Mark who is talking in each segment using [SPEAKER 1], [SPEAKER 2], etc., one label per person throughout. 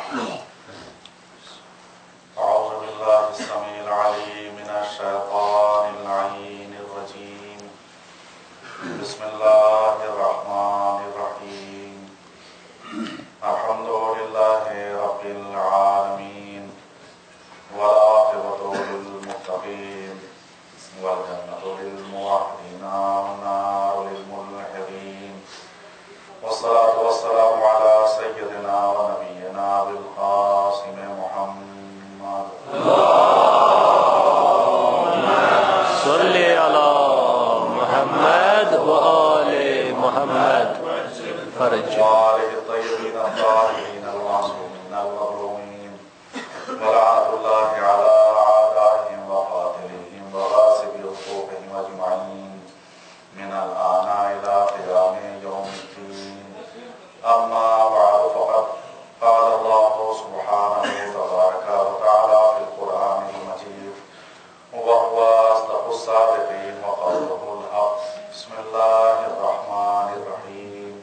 [SPEAKER 1] أعوذ بالله السميع العليم من الشيطان اللعين الرجيم. بسم الله الرحمن الرحيم. الحمد لله رب العالمين والعاقبة للمتقين والجنة للموحدين والنار للملحدين والصلاة والسلام على سيدنا ونبينا بالقاسم محمد.
[SPEAKER 2] اللهم صل على محمد وآل محمد فرج
[SPEAKER 1] وآله الطيبين الطاهرين المعصومين المظلومين ولعنة الله على أعدائهم وقاتلهم وغاصب حقوقهم أجمعين من الآن إلى قيام يوم الدين. أما بعد فقد قال الله سبحانه تبارك وتعالى في القرآن المجيد وهو أصدق الصادقين وقوله الحق. بسم الله الرحمن الرحيم.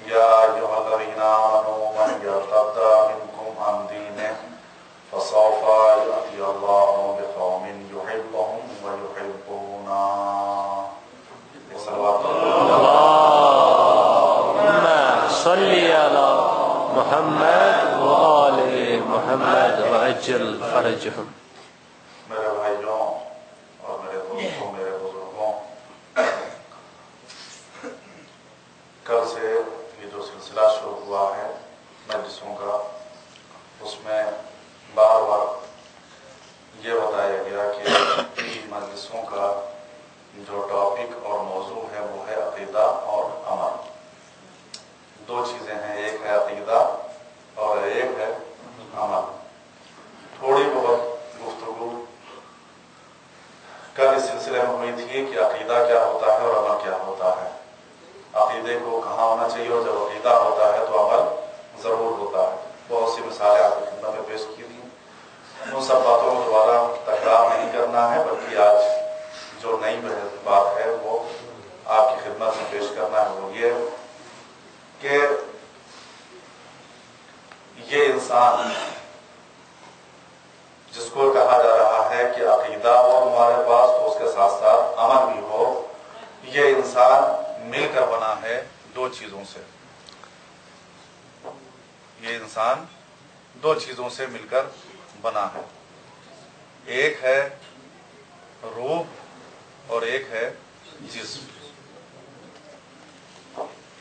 [SPEAKER 1] يا أيها الذين آمنوا من يرتد منكم عن دينه فسوف يأتي الله بقوم يحبهم ويحبونه. صلوات الله.
[SPEAKER 2] اللهم صل على محمد وآل محمد وعجل فرجهم.
[SPEAKER 1] میرے بھائیوں اور میرے دوستوں، میرے بزرگوں، کل سے یہ جو سلسلہ شروع ہوا ہے مجلسوں کا، اس میں بار بار یہ بتایا گیا کہ مجلسوں کا جو ٹاپک اور موضوع ہے وہ ہے عقیدہ اور عمل. دو چیزیں ہیں، ایک ہے عقیدہ اور ایک ہے عمل. تھوڑی بہت گفتگو کل اس سلسلے میں ہوئی تھی کہ عقیدہ کیا ہوتا ہے اور عمل کیا ہوتا ہے. عقیدے کو کہاں ہونا چاہیے، اور جب عقیدہ ہوتا ہے تو عمل ضرور ہوتا ہے. بہت سی مثالیں آپ کی خدمت میں پیش کی تھیں. ان سب باتوں کو دوبارہ تکرار نہیں کرنا ہے، بلکہ آج جو نئی بات ہے وہ آپ کی خدمت میں پیش کرنا ہے. وہ یہ کہ یہ انسان جس کو کہا جا رہا ہے کہ عقیدہ ہو ہمارے پاس تو اس کے ساتھ ساتھ عمل بھی ہو، یہ انسان مل کر بنا ہے دو چیزوں سے. یہ انسان دو چیزوں سے مل کر بنا ہے. ایک ہے روح اور ایک ہے جسم.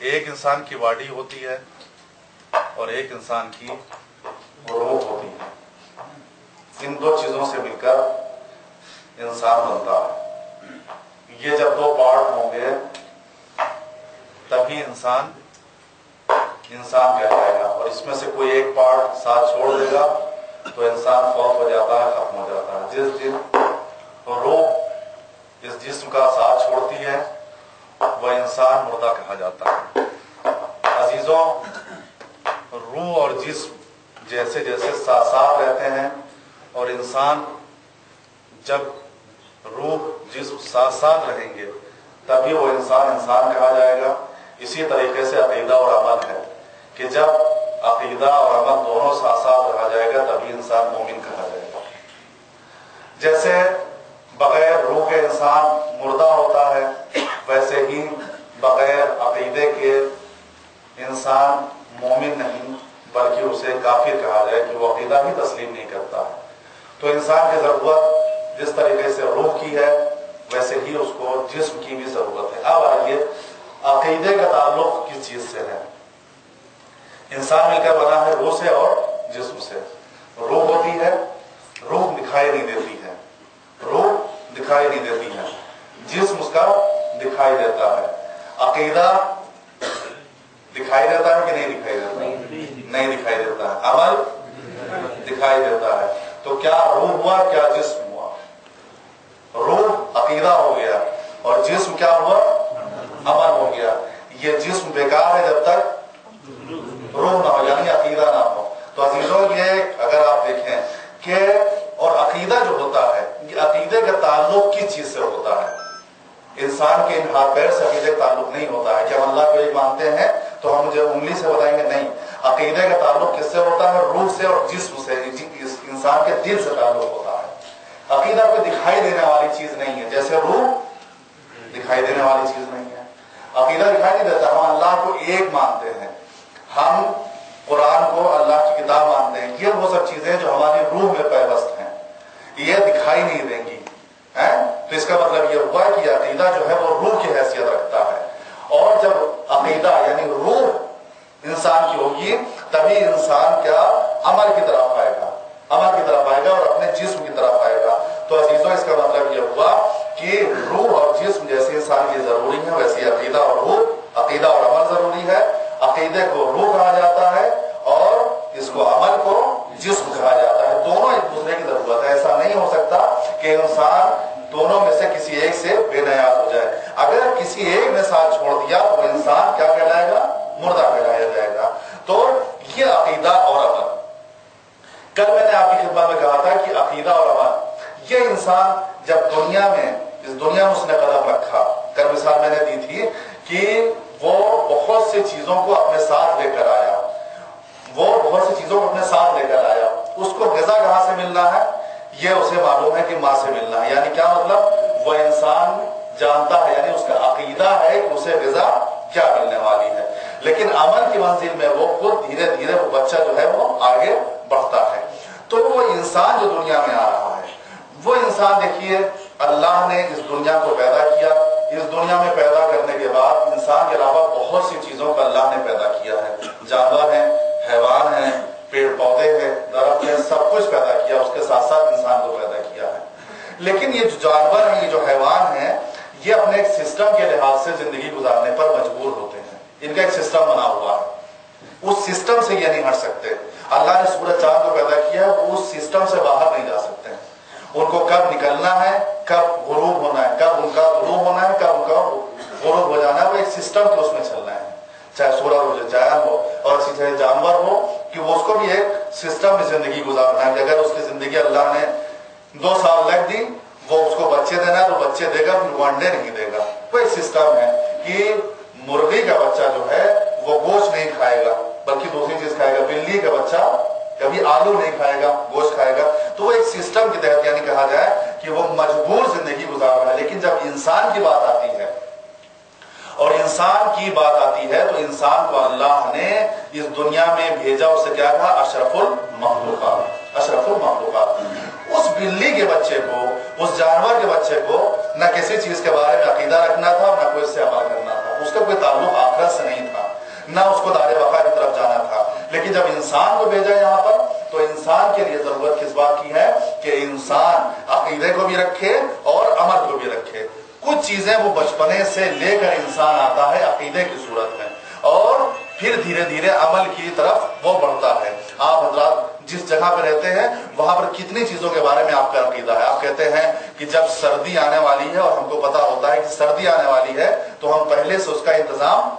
[SPEAKER 1] ایک انسان کی باڈی ہوتی ہے اور ایک انسان کی روح ہوتی ہے. ان دو چیزوں سے مل کر انسان بنتا ہے. یہ جب دو پارٹ ہوں گے تبھی انسان کہلائے گا. اور اس میں سے کوئی ایک پارٹ ساتھ چھوڑ دے گا تو انسان فوت ہو جاتا ہے، ختم ہو جاتا ہے. جس دن روح اس جسم کا ساتھ چھوڑتی ہے وہ انسان مردہ کہا جاتا ہے. عزیزوں، روح اور جسم جیسے جیسے ساتھ ساتھ رہتے ہیں، اور انسان جب روح جسم ساتھ ساتھ رہیں گے تبھی وہ انسان کہا جائے گا. اسی طریقے سے عقیدہ اور عمل ہے کہ جب عقیدہ اور عمل دونوں ساتھ ساتھ رہا جائے گا تبھی انسان مومن کہا جائے گا. جیسے بغیر روح کے انسان مردہ ہوتا ہے، ویسے ہی بغیر عقیدے کے انسان مومن نہیں بلکہ اسے کافر کہا جائے کہ وہ عقیدہ بھی تسلیم نہیں کرتا ہے. تو انسان کی ضرورت جس طریقے سے روح کی ہے ویسے ہی اس کو جسم کی بھی ضرورت ہے. اب آئیے عقیدے کا تعلق کس چیز سے ہے؟ انسان مل کر بنا ہے روح سے اور جسم سے. روح ہوتی ہے، روح دکھائی نہیں دیتی ہے، جسم اس کا دکھائی دیتا ہے. عقیدہ دکھائی دیتا ہے کہ نہیں دکھائی دیتا؟ نہیں دکھائی دیتا ہے. عمل دکھائی دیتا ہے. تو کیا روح ہوا، کیا جسم ہوا؟ روح عقیدہ ہو گیا اور جسم کیا ہوا؟ عمل ہو گیا. یہ جسم بیکار ہے جب تک روح نہ ہو، یعنی عقیدہ نہ ہو. تو عزیزوں، یہ اگر آپ دیکھیں کہ اور عقیدہ جو ہوتا ہے، یہ عقیدے کا تعلق کس چیز سے ہوتا ہے؟ انسان کے ان ہاتھ پیر سے عقیدے کا تعلق نہیں ہوتا ہے کہ ہم اللہ کو ایک مانتے ہیں تو ہم مجھے انگلی سے بتائیں گے، نہیں. عقیدے کا تعلق کس سے ہوتا ہے؟ روح سے اور جسم سے، انسان کے دل سے تعلق ہوتا ہے۔ عقیدہ کوئی دکھائی دینے والی چیز نہیں ہے، جیسے روح دکھائی دینے والی چیز نہیں ہے۔ عقیدہ دکھائی نہیں دیتا، ہم اللہ کو ایک مانتے ہیں، ہم قرآن کو اللہ کی کتاب مانتے ہیں، یہ وہ سب چیزیں جو ہماری روح میں پیوست ہیں، یہ دکھائی نہیں دیں گی۔ تو اس کا مطلب یہ ہوا کہ عقیدہ جو ہے وہ روح کی حیثیت رکھتا ہے، اور جب عقیدہ یعنی روح انسان کی ہوگی تبھی انسان کیا عمل کی طرف آئے گا، عمل کی طرف آئے گا اور اپنے جسم کی طرف آئے گا۔ تو عزیزوں اس کا مطلب یہ ہوا کہ روح اور جسم جیسے انسان کی ضروری ہے ویسے عقیدہ اور روح، عقیدہ اور عمل ضروری ہے۔ عقیدے کو روح کہا جاتا ہے اور اس کو عمل کو جسم کہا جاتا ہے، دونوں ایک دوسرے کی ضرورت ہے۔ ایسا نہیں ہو سکتا کہ انسان دونوں میں سے کسی ایک سے بے نیاز ہو جائے۔ اگر کسی ایک نے ساتھ چھوڑ دیا تو انسان کیا کہلائے گا؟ مردہ کہلایا جائے گا۔ تو یہ عقیدہ اور عمل، کل میں نے آپ کی خدمت میں کہا تھا کہ عقیدہ اور عمل یہ انسان جب دنیا میں اس دنیا میں اس نے قدم رکھا، کل مثال میں نے دی تھی کہ وہ بہت سی چیزوں کو اپنے ساتھ لے کر آیا، وہ بہت سی چیزوں کو اپنے ساتھ لے کر آیا۔ اس کو غذا کہاں سے ملنا ہے؟ یہ اسے معلوم ہے کہ ماں سے ملنا ہے، یعنی کیا مطلب؟ وہ انسان جانتا ہے، یعنی اس کا عقیدہ ہے کہ اسے غذا کیا ملنے والی ہے، لیکن عمل کی منزل میں وہ خود دھیرے دھیرے وہ بچہ جو ہے وہ آگے بڑھتا ہے۔ تو وہ انسان جو دنیا میں آ رہا ہے، وہ انسان دیکھیے اللہ نے اس دنیا کو پیدا کیا، اس دنیا میں پیدا کرنے کے بعد انسان کے علاوہ بہت سی چیزوں کو اللہ نے پیدا کیا ہے، جانور ہیں، حیوان ہیں، پیڑ پودے ہیں، درخت ہیں، سب کچھ پیدا کیا، اس کے ساتھ ساتھ انسان کو پیدا کیا ہے۔ لیکن یہ جو جانور ہیں، یہ جو حیوان ہیں، یہ اپنے ایک سسٹم کے لحاظ سے زندگی گزارنے پر مجبور ہوتے ہیں، ان کا ایک سسٹم بنا ہوا ہے، اس سسٹم سے یہ نہیں ہٹ سکتے۔ اللہ نے سورج چاند کو پیدا کیا، وہ اس سسٹم سے باہر نہیں جا سکتے، ان کو کب نکلنا ہے، کب غروب ہونا ہے، کب ان کا غروب ہونا ہے، کب ان کا غروب ہو جانا ہے، وہ ایک سسٹم کے اس میں چلنا ہے، چاہے سورج ہو چاہے چاند ہو، اور اسی طرح جانور ہو کہ وہ اس کو بھی ایک سسٹم میں زندگی گزارنا ہے کہ اگر اس کی زندگی اللہ نے 2 سال لگ دی، وہ اس کو بچے دینا ہے تو بچے دے گا، پھر وہ انڈے نہیں دے گا۔ وہ ایک سسٹم ہے کہ مرغی کا بچہ جو ہے وہ گوشت نہیں کھائے گا بلکہ دوسری چیز کھائے گا، بلی کا بچہ کبھی آلو نہیں کھائے گا، گوشت کھائے گا۔ تو وہ ایک سسٹم کے تحت یعنی کہا جائے کہ وہ مجبور زندگی گزار رہا ہے۔ لیکن جب انسان کی بات آتی ہے اور انسان کی بات آتی ہے تو انسان کو اللہ نے اس دنیا میں بھیجا، اسے کیا کہا؟ اشرف المخلوقات، اشرف المخلوقات۔ اس بلی کے بچے کو، اس جانور کے بچے کو نہ کسی چیز کے بارے میں عقیدہ رکھنا تھا اور نہ کوئی اس سے عمل کرنا تھا، اس کا کوئی تعلق آخرت سے نہیں تھا، نہ اس کو دار بقا کی طرف جانا تھا۔ لیکن جب انسان کو بھیجا یہاں پر تو انسان کے لیے ضرورت کس بات کی ہے کہ انسان عقیدے کو بھی رکھے اور عمل کو بھی رکھے۔ کچھ چیزیں وہ بچپنے سے لے کر انسان آتا ہے عقیدے کی صورت میں، اور پھر دھیرے دھیرے عمل کی طرف وہ بڑھتا ہے۔ آپ حضرات جس جگہ پہ رہتے ہیں وہاں پر کتنی چیزوں کے بارے میں آپ کا عقیدہ ہے؟ آپ کہتے ہیں کہ جب سردی آنے والی ہے اور ہم کو پتا ہوتا ہے کہ سردی آنے والی ہے تو ہم پہلے سے اس کا انتظام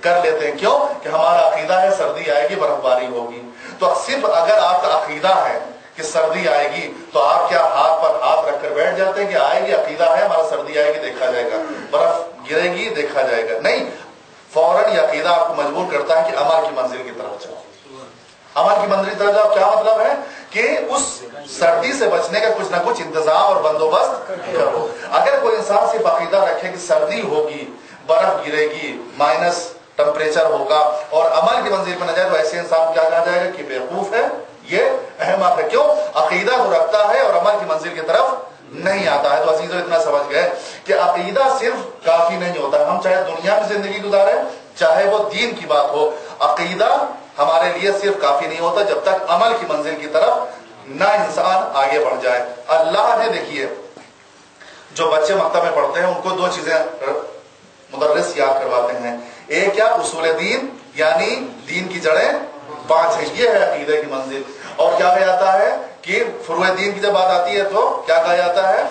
[SPEAKER 1] کر لیتے ہیں۔ کیوں؟ کہ ہمارا عقیدہ ہے سردی آئے گی، برف باری ہوگی۔ تو صرف اگر آپ کا عقیدہ ہے کہ سردی آئے گی تو آپ کیا ہاتھ پر ہاتھ رکھ کر بیٹھ جاتے ہیں کہ آئے گی، عقیدہ ہے ہمارا سردی آئے گی دیکھا جائے گا، برف گرے گی دیکھا جائے گا؟ نہیں، فوراً یہ عقیدہ آپ کو مجبور کرتا ہے کہ عمل کی منزل کی طرف جاؤ۔ عمل کی منزل کی طرف جاؤ کیا مطلب ہے؟ کہ اس سردی سے بچنے کا کچھ نہ کچھ انتظام اور بندوبست کرو۔ اگر کوئی انسان صرف عقیدہ رکھے کہ سردی ہوگی، برف گرے گی، مائنس ٹمپریچر ہوگا اور عمل کی منزل پر نہ جائے تو ایسے انسان کیا کہا جائے گا کہ بیوقوف ہے، یہ احمق ہے۔ کیوں؟ عقیدہ تو رکھتا ہے اور عمل کی منزل کی طرف نہیں آتا ہے۔ تو عزیزو اتنا سمجھ گئے کہ عقیدہ صرف کافی نہیں ہوتا، ہم چاہے دنیا میں زندگی گزارے چاہے وہ دین کی بات ہو، عقیدہ ہمارے لیے صرف کافی نہیں ہوتا جب تک عمل کی منزل کی طرف نہ انسان آگے بڑھ جائے۔ اللہ نے دیکھیے جو بچے مکتب میں پڑھتے ہیں ان کو 2 چیزیں مدرس یاد کرواتے ہیں، ایک کیا؟ اصول دین، یعنی دین کی جڑیں 5 ہیں، یہ ہے عقیدے کی منزل۔ اور کیا کہا جاتا ہے کہ فروع دین کی جب بات آتی ہے تو کیا کہا جاتا ہے؟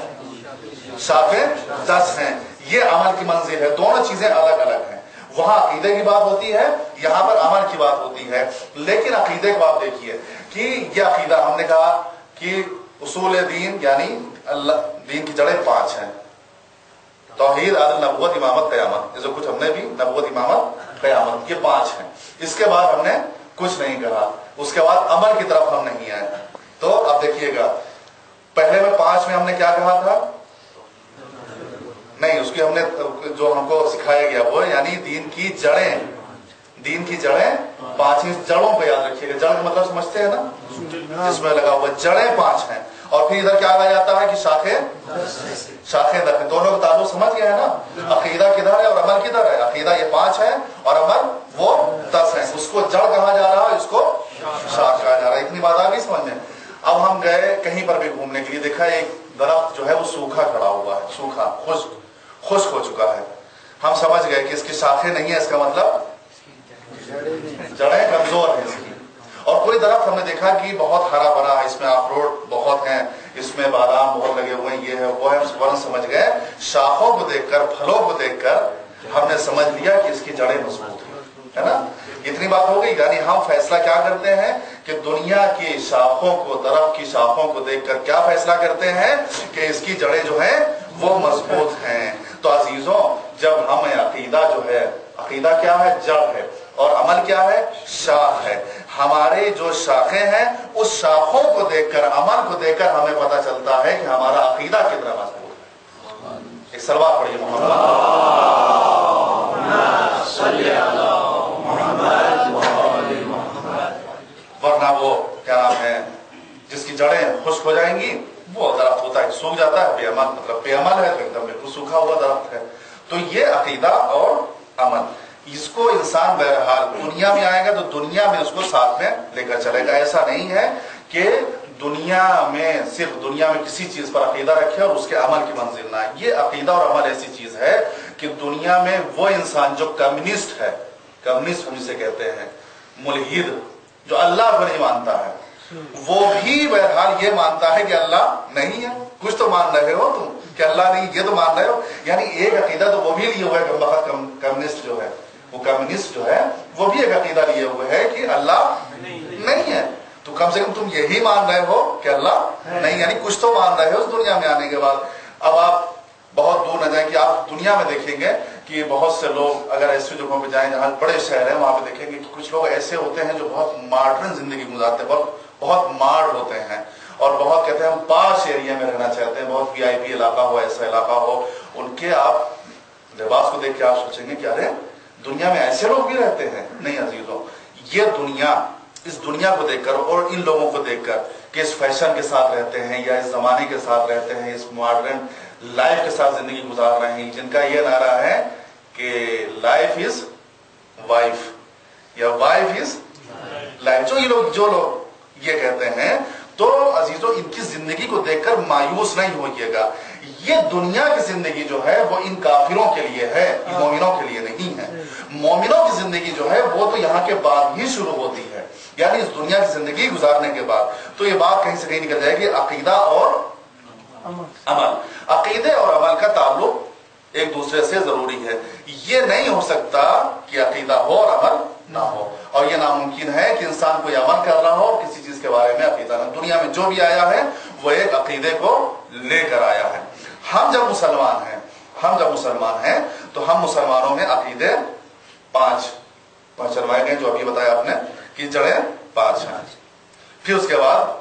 [SPEAKER 1] شاخیں 10 ہیں، یہ عمل کی منزل ہے۔ دونوں چیزیں الگ الگ ہیں، وہاں عقیدے کی بات ہوتی ہے، یہاں پر عمل کی بات ہوتی ہے۔ لیکن عقیدے کو آپ دیکھیے کہ یہ عقیدہ ہم نے کہا کہ اصول دین یعنی اللہ دین کی جڑیں 5 ہیں، توحید، عدل، نبوت، امامت، قیامت، یہ جو کچھ ہم نے بھی نبوت، امامت، قیامت، یہ 5 ہیں۔ اس کے بعد ہم نے
[SPEAKER 3] कुछ नहीं कहा। उसके बाद अमल की तरफ हम नहीं आए। तो अब देखिएगा, पहले में 5 में हमने क्या कहा था? नहीं, उसकी हमने जो हमको सिखाया गया वो यानी दीन की जड़ें 5 ही जड़ों को याद रखिएगा। जड़ का मतलब समझते हैं ना, जिसमें लगा हुआ जड़ें 5 हैं। और फिर इधर क्या कहा जाता है कि शाखें 10 हैं। दोनों का ताल्लुक समझ गए हैं ना? अकीदा किधर है और अमल किधर है? अकीदा ये 5 है और अमल वो 10 है। उसको जड़ कहा जा रहा है, इसको शाख कहा जा रहा है। इतनी बात आ गई समझ में? अब हम गए कहीं पर भी घूमने के लिए, देखा एक दरख्त जो है वो सूखा खड़ा हुआ है, सूखा खुश्क हो चुका है। हम समझ गए कि इसकी शाखें नहीं है, इसका मतलब जड़ें कमजोर है इसकी। और कोई दरख्त हमने देखा कि बहुत हरा भरा है, इसमें अखरोट बहुत हैं, इसमें बादाम बहुत लगे हुए हैं, ये है वो है, फौरन समझ गए। शाखों को देखकर, फलों को देखकर हमने समझ लिया कि इसकी जड़ें मजबूत है ना? इतनी बात हो गई। यानी हम फैसला क्या करते हैं कि दुनिया की शाखों को, दरख्त की शाखों को देखकर क्या फैसला करते हैं कि इसकी जड़ें जो हैं वो मजबूत हैं। तो अजीजों, जब हम अकीदा जो है, अकीदा क्या है? जड़ है, और अमल क्या है? शाख है। हमारे जो शाखें हैं उस शाखों को देखकर, अमल को देखकर हमें पता चलता है कि हमारा अकीदा कितना मजबूत है। एक सलवात पढ़िए मोहम्मद। वरना वो क्या नाम है, जिसकी जड़ें खुश्क हो जाएंगी, वो दरख्त होता है सूख जाता है, बेअमल, मतलब बेअमल है तो एकदम बिल्कुल सूखा हुआ दरख्त है। तो ये अकीदा और अमल, इसको इंसान बहरहाल दुनिया में आएगा तो दुनिया में उसको साथ में लेकर चलेगा। ऐसा नहीं है कि दुनिया में सिर्फ दुनिया में किसी चीज पर अकीदा रखे और उसके अमल की मंजिल ना है। ये अकीदा और अमल ऐसी चीज है कि दुनिया में वो इंसान जो कम्युनिस्ट है, कम्युनिस्ट हम जिसे कहते हैं, मुल्हिद, जो अल्लाह को नहीं मानता है, वो भी बहरहाल ये मानता है कि अल्लाह नहीं है। कुछ तो मान रहे हो तुम कि अल्लाह नहीं, ये तो मान रहे हो। यानी एक अकीदा तो वो भी लिए हुए है, कम्युनिस्ट जो है, वो कम्युनिस्ट जो है वो भी एक अकीदा लिए हुए है कि अल्लाह नहीं है। तो कम से कम तुम यही मान रहे हो कि अल्लाह नहीं, यानी कुछ तो मान रहे हो उस दुनिया में आने के बाद। अब आप बहुत दूर न जाए कि आप दुनिया में देखेंगे कि बहुत से लोग अगर ऐसी जगहों पे जाएं जहां बड़े शहर हैं, वहां पे देखेंगे कि कुछ लोग ऐसे होते हैं जो बहुत मॉडर्न जिंदगी गुजारते हैं, बहुत मार्ड होते हैं और बहुत कहते हैं हम पाश एरिया में रहना चाहते हैं, बहुत VIP इलाका हो, ऐसा इलाका हो। उनके आप लिबास को देख के आप सोचेंगे कि अरे दुनिया में ऐसे लोग भी रहते हैं। नहीं अजीजों, ये दुनिया, इस दुनिया को देखकर और इन लोगों को देखकर कि इस फैशन के साथ रहते हैं या इस जमाने के साथ रहते हैं, इस मॉडर्न लाइफ के साथ जिंदगी गुजार रहे हैं, जिनका ये नारा है कि लाइफ इज वाइफ या वाइफ इज लाइफ, जो लोग ये कहते हैं, तो अजीजों इनकी जिंदगी को देखकर मायूस नहीं होइएगा। ये दुनिया की जिंदगी जो है वो इन काफिरों के लिए है, मोमिनों के लिए नहीं है। मोमिनों की जिंदगी जो है वो तो यहाँ के बाद ही शुरू होती है, यानी इस दुनिया की जिंदगी गुजारने के बाद। तो ये बात कहीं से कहीं निकल जाएगी, अकीदा और अमल। अकीदे और अमल का ताल्लुक एक दूसरे से जरूरी है। ये नहीं हो सकता कि अकीदा हो और अमल ना हो, और ये नामुमकिन है कि इंसान कोई अमल कर रहा हो किसी चीज के बारे में अकीदा ना। दुनिया में जो भी आया है वो एक अकीदे को लेकर आया है। हम जब मुसलमान हैं तो हम मुसलमानों में अकीदे 5 चलवाए गए, जो अभी बताया आपने कि जड़ें 5 हैं। फिर उसके बाद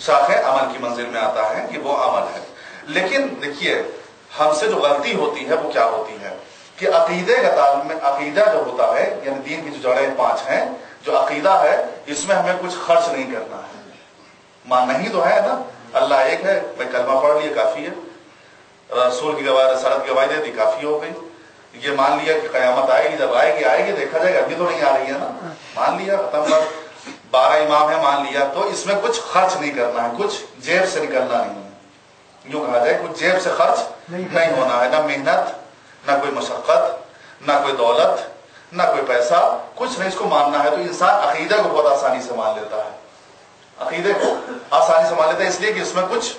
[SPEAKER 3] शाखें अमल की मंजिल में आता है कि वो अमल है। लेकिन देखिए हमसे जो गलती होती है वो क्या होती है कि अकीदे का ताल्लुक में, अकीदा जो होता है यानी दीन की जो जड़ें 5 हैं, जो अकीदा है इसमें हमें कुछ खर्च नहीं करना है। मानना ही तो है ना, अल्लाह एक है, भाई कलमा पढ़ लिया काफी है, रसूल की गवाही, रसालत की गवाही दे दी काफी हो गई। ये मान लिया कि कयामत आएगी, जब आएगी देखा जाएगा, अभी तो नहीं आ रही है ना, मान लिया खत्म। 12 इमाम है मान लिया, तो इसमें कुछ खर्च नहीं करना है, कुछ जेब से निकलना नहीं है। यूं कहा जाए कुछ जेब से खर्च नहीं होना है, ना मेहनत, ना कोई मशक्कत, ना कोई दौलत, ना कोई पैसा, कुछ नहीं। इसको मानना है तो इंसान अकीदे को बहुत आसानी से मान लेता है। अकीदे को आसानी से मान लेता है इसलिए कि इसमें कुछ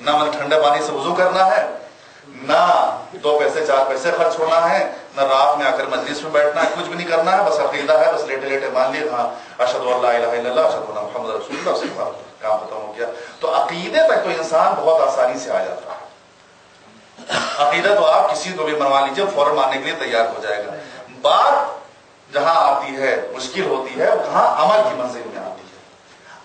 [SPEAKER 3] ना मतलब ठंडे पानी से वुजू करना है, ना 2 पैसे 4 पैसे खर्च होना है, ना रात में आकर मजलिस में बैठना है, कुछ भी नहीं करना है। बस अकीदा है, बस लेटे लेटे मान लिए हाँ अशहदु अल्ला इलाहा इल्लल्लाह अशहदु अन्ना मुहम्मद रसूलुल्लाह, उसके बाद काम खत्म हो गया। तो अकीदे तक तो इंसान बहुत आसानी से आ जाता है। अकीदा तो आप किसी को भी मनवा लीजिए, फौरन मानने के लिए तैयार हो जाएगा। बात جہاں آتی ہے مشکل ہوتی ہے وہ کہاں؟ عمل کی منزل میں آتی ہے.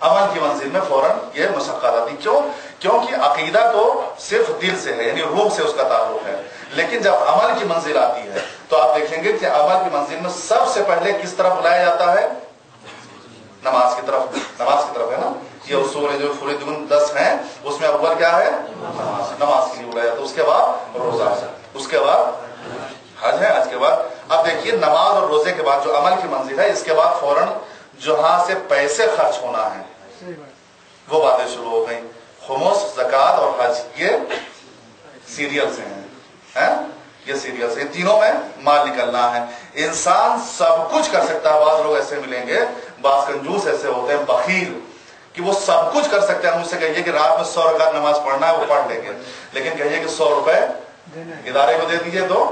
[SPEAKER 3] عمل کی منزل میں فوراً یہ مشقت آتی. کیوں؟ کیونکہ عقیدہ تو صرف دل سے ہے، یعنی روح سے اس کا تعلق ہے. لیکن جب عمل کی منزل آتی ہے تو آپ دیکھیں گے کہ عمل کی منزل میں سب سے پہلے کس طرف بلایا جاتا ہے؟ نماز کی طرف. نماز کی طرف ہے نا. یہ اصول ہے جو فریدون 10 ہیں اس میں اول کیا ہے؟ نماز کے لیے بلایا جاتا ہے. اس کے بعد روزہ، اس کے بعد حج ہے، حج کے بعد. اب دیکھیے نماز اور روزے کے بعد جو عمل کی منزل ہے، اس کے بعد فوراً جہاں سے پیسے خرچ ہونا ہے وہ باتیں شروع ہو گئی. خمس، زکوٰۃ اور حج یہ سیریل سے ہیں. یہ سیریل سے، تینوں میں مال نکلنا ہے. انسان سب کچھ کر سکتا ہے. بعض لوگ ایسے ملیں گے، بعض کنجوس ایسے ہوتے ہیں بخیل کہ وہ سب کچھ کر سکتے ہیں. مجھ سے کہیے کہ رات میں 100 رکعت نماز پڑھنا ہے، وہ پڑھ لیں گے. لیکن کہیے کہ 100 روپے ادارے کو دے دیجیے تو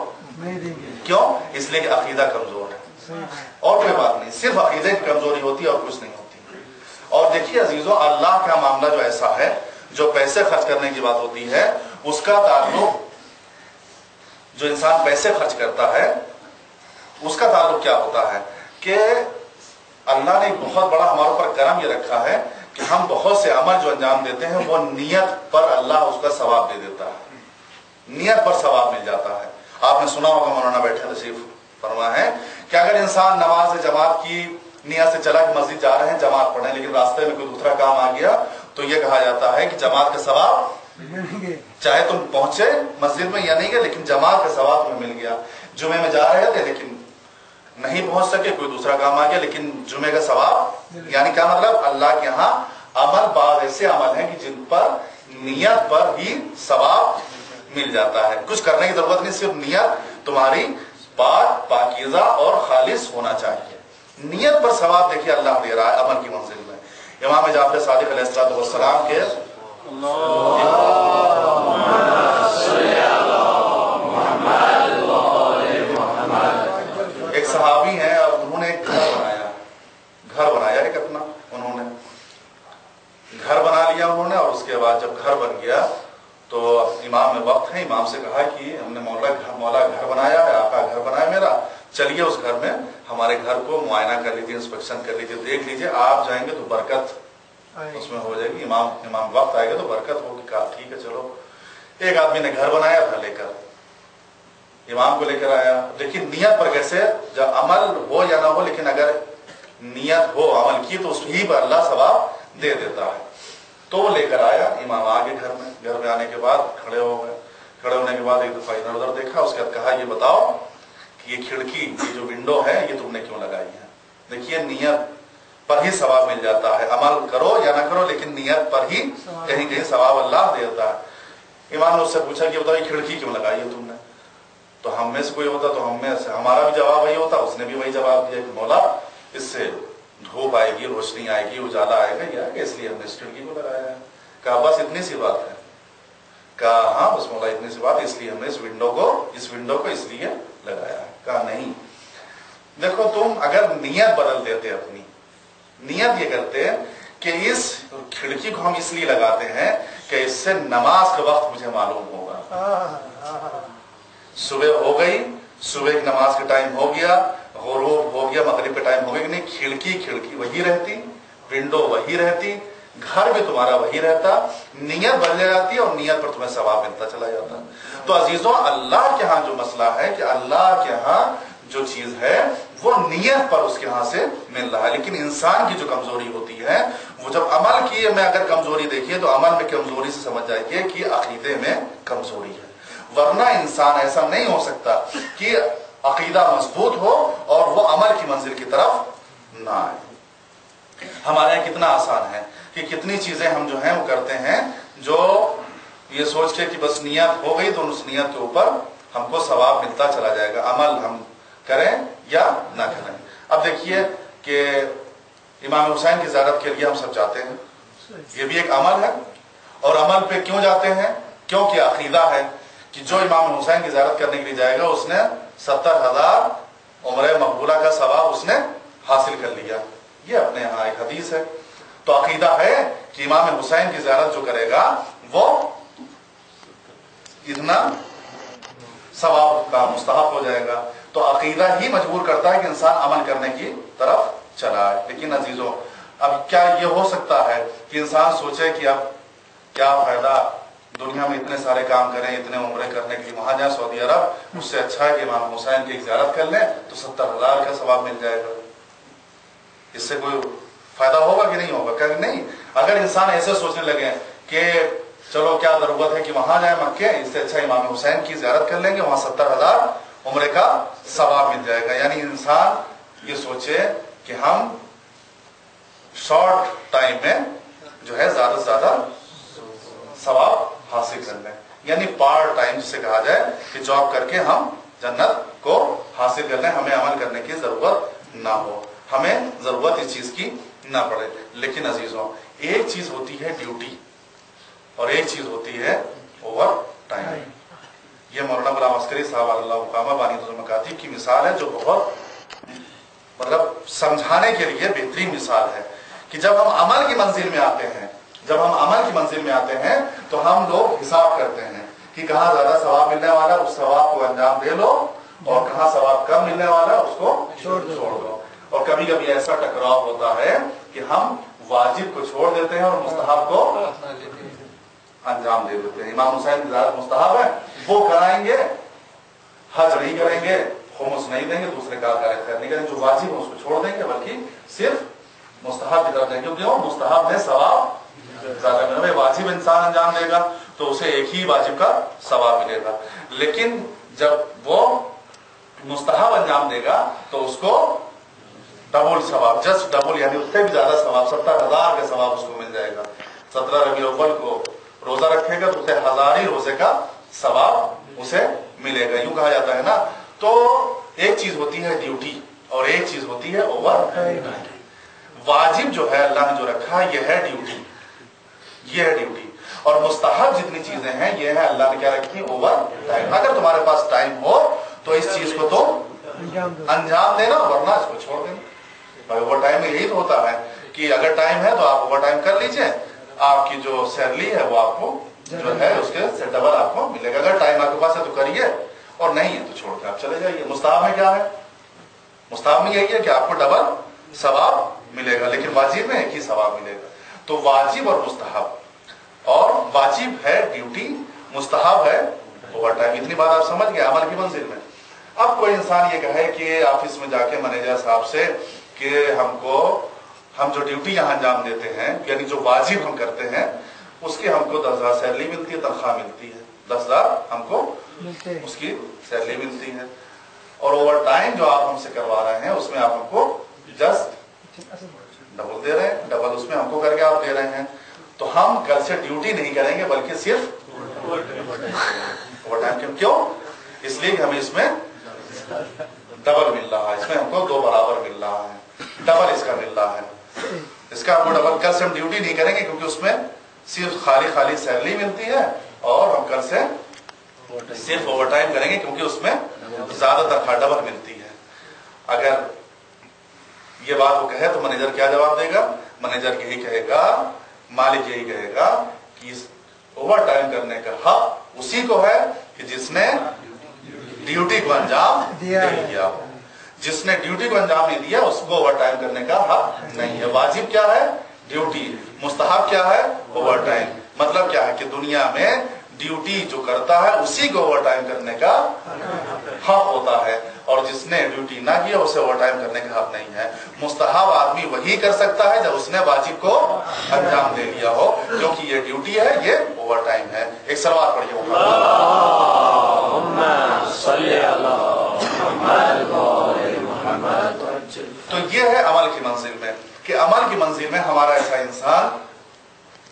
[SPEAKER 3] کیوں؟ اس لیے کہ عقیدہ کمزور ہے اور کوئی بات نہیں. صرف عقیدے کی کمزوری ہوتی ہے اور کچھ نہیں ہوتی. اور دیکھیے عزیزوں، اللہ کا معاملہ جو ایسا ہے، جو پیسے خرچ کرنے کی بات ہوتی ہے، اس کا تعلق، جو انسان پیسے خرچ کرتا ہے اس کا تعلق کیا ہوتا ہے کہ اللہ نے ایک بہت بڑا ہمارے اوپر کرم یہ رکھا ہے کہ ہم بہت سے عمل جو انجام دیتے ہیں وہ نیت پر اللہ اس کا ثواب دے دیتا ہے. نیت پر ثواب مل جاتا ہے. آپ نے سنا ہوگا، مولانا بیٹھے تشریف فرما ہے کہ اگر انسان نماز جماعت کی نیت سے چلا کہ مسجد جا رہے ہیں جماعت پڑھیں، لیکن راستے میں کوئی دوسرا کام آ گیا تو یہ کہا جاتا ہے کہ جماعت کا ثواب چاہے تم پہنچے مسجد میں یا نہیں گئے لیکن جماعت کا ثواب تمہیں مل گیا. جمعے میں جا رہے تھے لیکن نہیں پہنچ سکے، کوئی دوسرا کام آ گیا، لیکن جمعے کا ثواب. یعنی کیا مطلب؟ اللہ کے یہاں عمل بعض ایسے عمل ہیں کہ جن پر نیت پر ہی ثواب مل جاتا ہے. کچھ کرنے کی ضرورت نہیں، صرف نیت تمہاری پاک، پاکیزہ اور خالص ہونا چاہیے. نیت پر ثواب دیکھیے اللہ دے رہا ہے عمل کی منزل میں. امام جعفر صادق علیہ السلام کے ایک صحابی ہیں اور انہوں نے ایک گھر بنایا ایک اپنا. انہوں نے گھر بنا لیا انہوں نے، اور اس کے بعد جب گھر بن گیا تو امام میں وقت ہے، امام سے کہا کہ ہم نے مولا گھر بنایا ہے، آقا گھر بنایا میرا، چلیے اس گھر میں ہمارے گھر کو معائنہ کر لیجیے، انسپیکشن کر لیجیے، دیکھ لیجیے، آپ جائیں گے تو برکت اس میں ہو جائے گی. امام وقت آئے گا تو برکت ہوگی. کہا ٹھیک ہے چلو. ایک آدمی نے گھر بنایا تھا، لے کر امام کو لے کر آیا. دیکھیے نیت پر کیسے، جب عمل ہو یا نہ ہو لیکن اگر نیت ہو عمل کی تو اس ہی پر اللہ ثواب دے دیتا ہے. تو وہ لے کر آیا، امام آگے گھر میں آنے کے بعد کھڑے ہو گئے. کھڑے ہونے کے بعد ایک دفعہ ادھر ادھر دیکھا، اس کے بعد کہا یہ بتاؤ کہ یہ کھڑکی، یہ جو ونڈو ہے یہ تم نے کیوں لگائی ہے؟ دیکھیے نیت پر ہی ثواب مل جاتا ہے. عمل کرو یا نہ کرو لیکن نیت پر ہی کہیں کہیں ثواب اللہ دیتا ہے. امام نے اس سے پوچھا کہ بتاؤ یہ کھڑکی کیوں لگائی ہے تم نے؟ تو ہم میں سے کوئی ہوتا تو ہم میں سے ہمارا بھی جواب وہی ہوتا. اس نے بھی وہی جواب دیا کہ مولا اس سے دھوپ آئے گی، روشنی آئے گی، اجالا آئے گا، یہ آئے گا، اس لیے ہم نے اس کھڑکی کو لگایا ہے. کہا بس اتنی سی بات ہے؟ کہا ہاں بس مولا اتنی سی بات ہے، اس لیے ہم نے اس ونڈو کو اس لیے لگایا ہے. کہا نہیں، دیکھو تم اگر نیت بدل دیتے، اپنی نیت یہ کرتے کہ اس کھڑکی کو ہم اس لیے لگاتے ہیں کہ اس سے نماز کا وقت مجھے معلوم ہوگا. صبح ہو گئی، صبح کی نماز کا ٹائم ہو گیا، غروب ہو گیا، مغرب کا ٹائم ہو گیا کہ نہیں، کھڑکی وہی رہتی، ونڈو وہی رہتی، گھر بھی تمہارا وہی رہتا. نیت بدل جاتی اور نیت پر تمہیں ثواب ملتا چلا جاتا. تو عزیزوں، اللہ کے ہاں جو مسئلہ ہے کہ اللہ کے ہاں جو چیز ہے وہ نیت پر اس کے ہاں سے مل رہا ہے. لیکن انسان کی جو کمزوری ہوتی ہے وہ جب عمل کی میں اگر کمزوری دیکھیے تو عمل میں کمزوری سے سمجھ جائیے کہ عقیدے میں کمزوری ہے. ورنہ انسان ایسا نہیں ہو سکتا کہ عقیدہ مضبوط ہو اور وہ عمل کی منزل کی طرف نہ آئے. ہمارے یہاں کتنا آسان ہے کہ کتنی چیزیں ہم جو ہیں وہ کرتے ہیں جو یہ سوچ کے کہ بس نیت ہو گئی تو اس نیت کے اوپر ہم کو ثواب ملتا چلا جائے گا، عمل ہم کریں یا نہ کریں. اب دیکھیے کہ امام حسین کی زیارت کے لیے ہم سب جاتے ہیں، یہ بھی ایک عمل ہے. اور عمل پہ کیوں جاتے ہیں؟ کیونکہ عقیدہ ہے کہ جو امام حسین کی زیارت کرنے کے لیے جائے گا اس نے 70,000 عمرہ مقبولہ کا ثواب اس نے حاصل کر لیا. یہ اپنے یہاں ایک حدیث ہے. تو عقیدہ ہے کہ امام حسین کی زیارت جو کرے گا وہ اتنا ثواب کا مستحق ہو جائے گا. तो अकीदा ही मजबूर करता है कि इंसान अमल करने की तरफ चला है। लेकिन अजीजों, अब क्या ये हो सकता है कि इंसान सोचे कि अब क्या फायदा, दुनिया में इतने सारे काम करें, इतने उम्रे करने के लिए वहां जाए सऊदी अरब, उससे अच्छा है कि इमाम हुसैन की ज़ियारत कर लें तो 70,000 का सवाब मिल जाएगा। इससे कोई फायदा होगा कि नहीं होगा? क्या नहीं। अगर इंसान ऐसे सोचने लगे कि चलो क्या जरूरत है कि वहां जाए मक्के, इससे अच्छा इमाम हुसैन की ज़ियारत कर लेंगे, वहां 70,000 उम्रे का सवाब मिल जाएगा। यानी इंसान ये सोचे कि हम शॉर्ट टाइम में जो है ज्यादा से ज्यादा सवाब हासिल कर लें, यानी पार्ट टाइम जिसे कहा जाए कि जॉब करके हम जन्नत को हासिल कर लें, हमें अमल करने की जरूरत ना हो, हमें जरूरत इस चीज की ना पड़े। लेकिन अजीजों, एक चीज होती है ड्यूटी और एक चीज होती है ओवर टाइम। ये मौलाना गुलाम अस्करी साहब अल्लाह बानी मकातीब की मिसाल है, जो बहुत मतलब समझाने के लिए बेहतरीन मिसाल है कि जब हम अमल की मंजिल में आते हैं, जब हम अमल की मंजिल में आते हैं तो हम लोग हिसाब करते हैं कि कहाँ ज्यादा सवाब मिलने वाला, उस सवाब को अंजाम दे लो, और कहाँ सवाब कम मिलने वाला उसको छोड़ दो। और कभी कभी ऐसा टकराव होता है कि हम वाजिब को छोड़ देते हैं और मुस्तहब को अंजाम दे देते हैं। इमाम हुसैन की ज़ियारत मुस्तहब है, वो कराएंगे, हज नहीं करेंगे, खुमुस नहीं देंगे, दूसरे कार्य नहीं करेंगे, जो वाजिब है उसको छोड़ देंगे, बल्कि सिर्फ मुस्तहब की तरफ जाएंगे, क्योंकि वो मुस्तहब में सवाब ज्यादा मिलेगा। वाजिब इंसान अंजाम देगा तो उसे एक ही वाजिब का सवाब मिलेगा, लेकिन जब वो मुस्तहब अंजाम देगा तो उसको डबल सवाब, जस्ट डबल, यानी उससे भी ज्यादा सवाब, 70,000 का सवाब उसको मिल जाएगा। 17 रबीउल अव्वल को रोजा रखेगा तो उसे 1000 ही रोजे का सवाब उसे मिलेगा। यूं कहा जाता है ना। तो एक चीज होती है ड्यूटी और एक चीज होती है ओवर। वाजिब जो है अल्लाह ने जो रखा है ये है ड्यूटी, ये है ड्यूटी, और मुस्तहब जितनी चीजें हैं ये है अल्लाह ने क्या रखी, ओवर टाइम। अगर तुम्हारे पास टाइम हो तो इस चीज को तो अंजाम देना, वरना इसको छोड़ देना। ओवर टाइम में यही तो होता है कि अगर टाइम है तो आप ओवर टाइम कर लीजिए, आपकी जो सैलरी है वो आपको जो है उसके से डबल आपको मिलेगा। अगर टाइम आपके पास है तो करिए, और नहीं है तो छोड़ के आप चले जाइए। मुस्तहब में क्या है, मुस्तहब में यही है कि आपको डबल सवाब मिलेगा, लेकिन वाजिब में एक ही सवाब मिलेगा। तो वाजिब और मुस्तहब, और वाजिब है ड्यूटी, मुस्तहब है ओवर टाइम। इतनी बात आप समझ गए अमल की मंजिल में। अब कोई इंसान ये कहे कि ऑफिस में जाके मैनेजर साहब से कि हम जो ड्यूटी यहाँ अंजाम देते हैं, यानी जो वाजिब हम करते हैं, उसकी हमको 10,000 सैलरी मिलती है, तनख्वाह मिलती है, 10,000 हमको उसकी सैलरी मिलती है, और ओवर टाइम जो आप हमसे करवा रहे हैं उसमें आप हमको जस्ट डबल दे रहे हैं, डबल उसमें हमको करके आप दे रहे हैं। तो हम कल से ड्यूटी नहीं करेंगे बल्कि सिर्फ ओवर टाइम। क्यों? इसलिए हमें इसमें डबल मिल रहा है, इसमें हमको 2 बराबर मिल रहा है, डबल इसका मिल रहा है, इसका हमको डबल। कल से हम ड्यूटी नहीं करेंगे क्योंकि उसमें सिर्फ खाली सैलरी मिलती है, और हम कल से सिर्फ ओवर टाइम करेंगे क्योंकि उसमें ज्यादा तनख्वाह डबल मिलती है। अगर ये बात वो कहे तो मैनेजर क्या जवाब देगा? मैनेजर यही कहेगा, मालिक यही कहेगा कि इस ओवर टाइम करने का हक उसी को है कि जिसने ड्यूटी को अंजाम नहीं दिया हो। जिसने ड्यूटी को अंजाम नहीं दिया उसको ओवर टाइम करने का हक नहीं है। वाजिब क्या है? ड्यूटी। मुस्तहब क्या है? Over time. मतलब क्या है कि दुनिया में ड्यूटी जो करता है उसी को ओवर टाइम करने का हक होता है, और जिसने ड्यूटी ना किया उसे ओवर टाइम करने का हक नहीं है। मुस्तहब आदमी वही कर सकता है जब उसने वाजिब को अंजाम दे लिया हो, क्योंकि ये ड्यूटी है, ये ओवर टाइम है। एक सवाल पढ़िए। तो ये है अमल की मंजिल में, कि अमल की मंजिल में हमारा ऐसा इंसान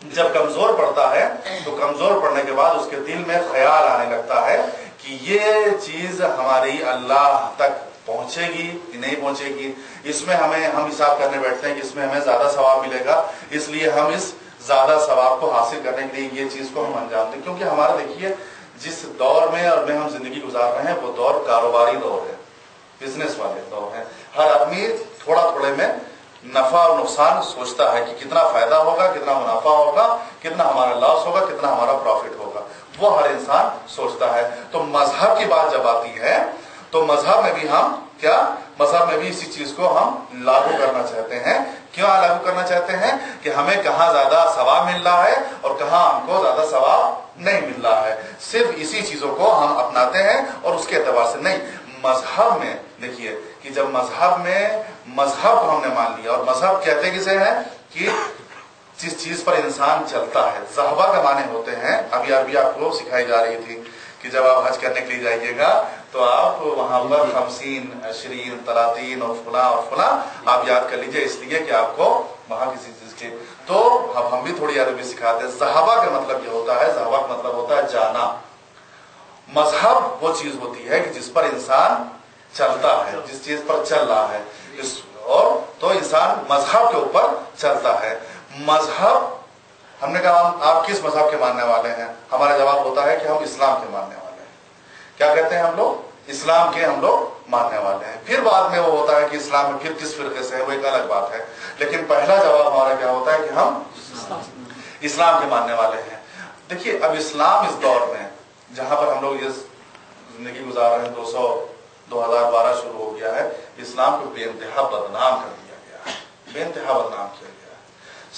[SPEAKER 3] जब कमजोर पड़ता है तो कमजोर पड़ने के बाद उसके दिल में ख्याल आने लगता है कि ये चीज हमारी अल्लाह तक पहुंचेगी कि नहीं पहुंचेगी। इसमें हम हिसाब करने बैठते हैं कि इसमें हमें ज्यादा सवाब मिलेगा, इसलिए हम इस ज्यादा सवाब को हासिल करने के लिए ये चीज को हम अंजाम दें। क्योंकि हमारा देखिए जिस दौर में और में हम जिंदगी गुजार रहे हैं वो दौर कारोबारी दौर है, बिजनेस वाले दौर है। हर आदमी थोड़ा थोड़े में नफा और नुकसान सोचता है कि कितना फायदा होगा, कितना मुनाफा होगा, कितना हमारा लॉस होगा, कितना हमारा प्रॉफिट होगा, वो हर इंसान सोचता है। तो मजहब की बात जब आती है तो मजहब में भी हम क्या, मजहब में भी इसी चीज को हम लागू करना चाहते हैं। क्यों लागू करना चाहते हैं कि हमें कहाँ ज्यादा सवाब मिल रहा है और कहाँ हमको ज्यादा सवाब नहीं मिल रहा है, सिर्फ इसी चीजों को हम अपनाते हैं और उसके एतबार से नहीं। मजहब में देखिए कि जब मजहब में मजहब को हमने मान लिया, और मजहब कहते किसे हैं कि जिस चीज पर इंसान चलता है, ज़हबा के माने होते हैं। अभी आपको सिखाई जा रही थी कि जब आप हज करने के लिए जाइएगा तो आप वहां पर 50, 20, 30 और फला आप याद कर लीजिए, इसलिए कि आपको वहां किसी चीज के, तो अब हम भी थोड़ी अरबी सिखाते हैं। ज़हबा का मतलब ये होता है, ज़हबा का मतलब होता है जाना। मजहब वो चीज होती है कि जिस पर इंसान चलता है, जिस चीज पर चल रहा है, और तो इंसान मजहब के ऊपर चलता है। मजहब, हमने कहा आप किस मजहब के मानने वाले हैं, हमारा जवाब होता है कि हम इस्लाम के मानने वाले हैं। क्या कहते हैं हम लोग, इस्लाम के हम लोग मानने वाले हैं। फिर बाद में वो होता है कि इस्लाम में फिर किस फिरके से है, वो एक अलग बात है, लेकिन पहला जवाब हमारा क्या होता है कि हम इस्लाम के मानने वाले हैं। देखिए अब इस्लाम इस दौर में जहां पर हम लोग ये जिंदगी गुजार रहे हैं, 2012 शुरू हो गया है, इस्लाम को बेइंतहा बदनाम कर दिया गया है, बेइंतहा बदनाम किया गया है।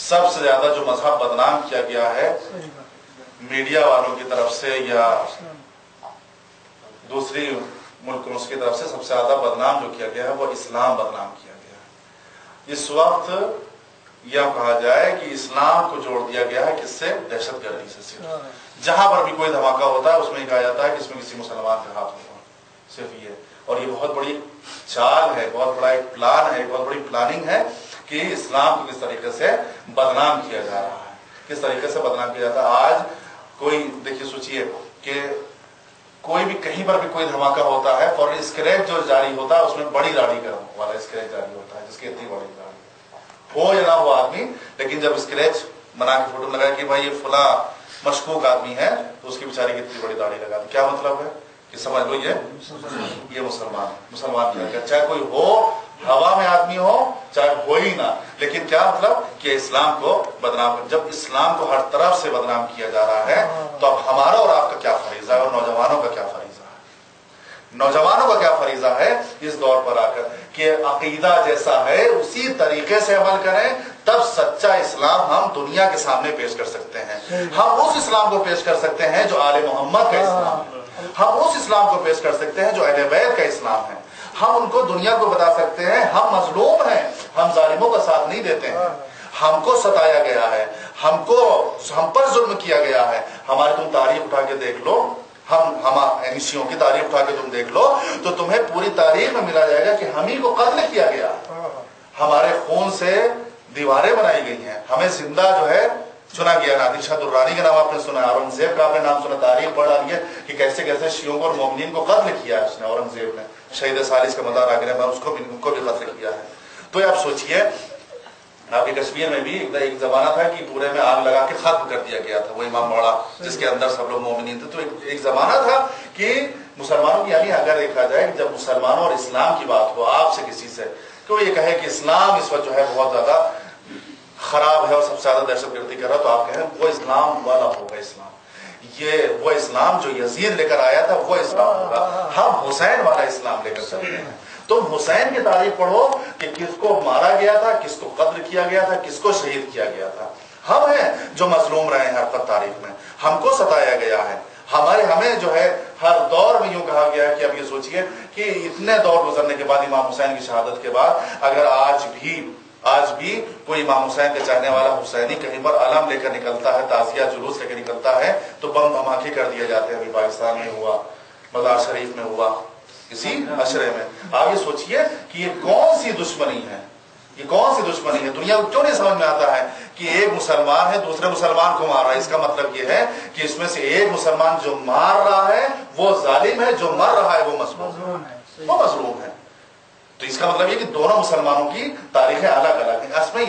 [SPEAKER 3] सबसे ज्यादा जो मजहब बदनाम किया गया है मीडिया वालों की तरफ से या दूसरी मुल्कों की तरफ से, सबसे ज्यादा बदनाम जो किया गया है वो इस्लाम बदनाम किया गया है। इस वक्त यह कहा जाए कि इस्लाम को जोड़ दिया गया है किससे, दहशतगर्दी से। सिर्फ जहां पर भी कोई धमाका होता है उसमें कहा जाता है कि इसमें किसी मुसलमान का हाथ होगा, सिर्फ ये। और ये बहुत बड़ी चाल है, बहुत बड़ा एक प्लान है, बहुत बड़ी प्लानिंग है कि इस्लाम को किस तरीके से बदनाम किया जा रहा है, किस तरीके से बदनाम किया जाता है। आज कोई देखिए, सोचिए कि कोई भी कहीं पर भी कोई धमाका होता है, फौरन स्क्रैच जो जारी होता है उसमें बड़ी दाढ़ी का वाला स्क्रैच जारी होता है, जिसकी इतनी बड़ी दाढ़ी हो या ना हो आदमी, लेकिन जब स्क्रैच बना के फोटो लगाया कि भाई ये फला मशकूक आदमी है, तो उसकी बेचारी की इतनी बड़ी दाढ़ी लगा दी। क्या मतलब है कि समझ लो ये मुसलमान है, चाहे कोई हो, हवा में आदमी हो, चाहे हो ही ना, लेकिन क्या मतलब कि इस्लाम को बदनाम। जब इस्लाम को हर तरफ से बदनाम किया जा रहा है, तो अब हमारा और आपका क्या फरीजा है, और नौजवानों का क्या फरीजा है, नौजवानों का क्या फरीजा है इस दौर पर आकर कि अकीदा जैसा है उसी तरीके से अमल करें, तब सच्चा इस्लाम हम दुनिया के सामने पेश कर सकते हैं। हम उस इस्लाम को पेश कर सकते हैं जो आले मोहम्मद का इस्लाम है, हम उस इस्लाम को पेश कर सकते हैं जो अहले बैत का इस्लाम है। हम उनको दुनिया को बता सकते हैं हम मजलूम हैं, हम जालिमों का साथ नहीं देते हैं, हमको सताया गया है, हम पर जुल्म किया गया है। हमारी तुम तारीख उठा के देख लो, हम एनसीओ की तारीख उठा के तुम देख लो, तो तुम्हें पूरी तारीख में मिला जाएगा कि हम ही को कत्ल किया गया, हमारे खून से दीवारें बनाई गई हैं, हमें जिंदा जो है चुना गया। नादिर शाह दुर्रानी का नाम आपने सुना, औरंगजेब का आपने नाम सुना, तारीख पढ़ रही है कि कैसे कैसे शियों को और मोमिनीन को कत्ल किया है उसने, औरंगजेब ने। शहीद सालिस का मदार आगरे में उनको भी कत्ल किया है। तो आप सोचिए, आपके कश्मीर में भी एक जमाना था कि पूरे में आग लगा के खत्म कर दिया गया था वो इमाम बाड़ा, जिसके अंदर सब लोग मोमिनीन थे। तो एक जमाना था कि मुसलमानों की, यानी अगर देखा जाए कि जब मुसलमानों और इस्लाम की बात हो आपसे किसी से, तो ये कहे कि इस्लाम इस वक्त जो है बहुत ज्यादा खराब है और सबसे ज्यादा दहशतगर्दी कर रहा, तो आप कहें वो इस्लाम वाला होगा, इस्लाम ये वो इस्लाम जो यजीद लेकर आया था वो इस्लाम होगा। हम हुसैन वाला इस्लाम लेकर चलते हैं। तुम हुसैन की तारीख पढ़ो कि किसको मारा गया था, किसको कत्ल किया गया था, किसको शहीद किया गया था। हम हैं जो मजलूम रहे हैं हर तारीख में, हमको सताया गया है, हमें जो है हर दौर में यूं कहा गया है कि अब ये सोचिए कि इतने दौर गुजरने के बाद, इमाम हुसैन की शहादत के बाद, अगर आज भी कोई इमाम हुसैन के चाहने वाला हुसैनी कहीं पर अलम लेकर निकलता है, ताजिया जुलूस लेकर निकलता है, तो बम धमाके कर दिए जाते हैं। अभी पाकिस्तान में हुआ, मजार शरीफ में हुआ, इसी अशरे में। आप ये सोचिए कि ये कौन सी दुश्मनी है, ये कौन सी दुश्मनी है। दुनिया को क्यों नहीं समझ में आता है कि एक मुसलमान है दूसरे मुसलमान को मार रहा है। इसका मतलब ये है कि इसमें से एक मुसलमान जो मार रहा है वो जालिम है, जो मर रहा है वो मजलूम है। तो इसका मतलब ये कि दोनों मुसलमानों की तारीखें अलग अलग हैं। इसमें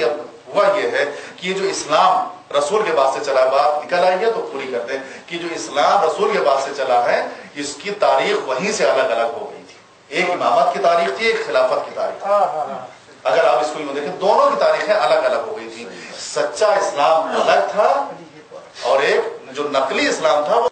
[SPEAKER 3] हुआ ये है कि ये जो इस्लाम रसूल के बाद से चला, बात निकल आई है तो पूरी करते हैं कि जो इस्लाम रसूल के बाद से चला है, इसकी तारीख वहीं से अलग अलग हो गई थी। एक इमामत की तारीख थी, एक खिलाफत की तारीख। अगर आप इसको यूं देखें, दोनों की तारीखें अलग अलग हो गई थी। सच्चा इस्लाम अलग था और एक जो नकली इस्लाम था वो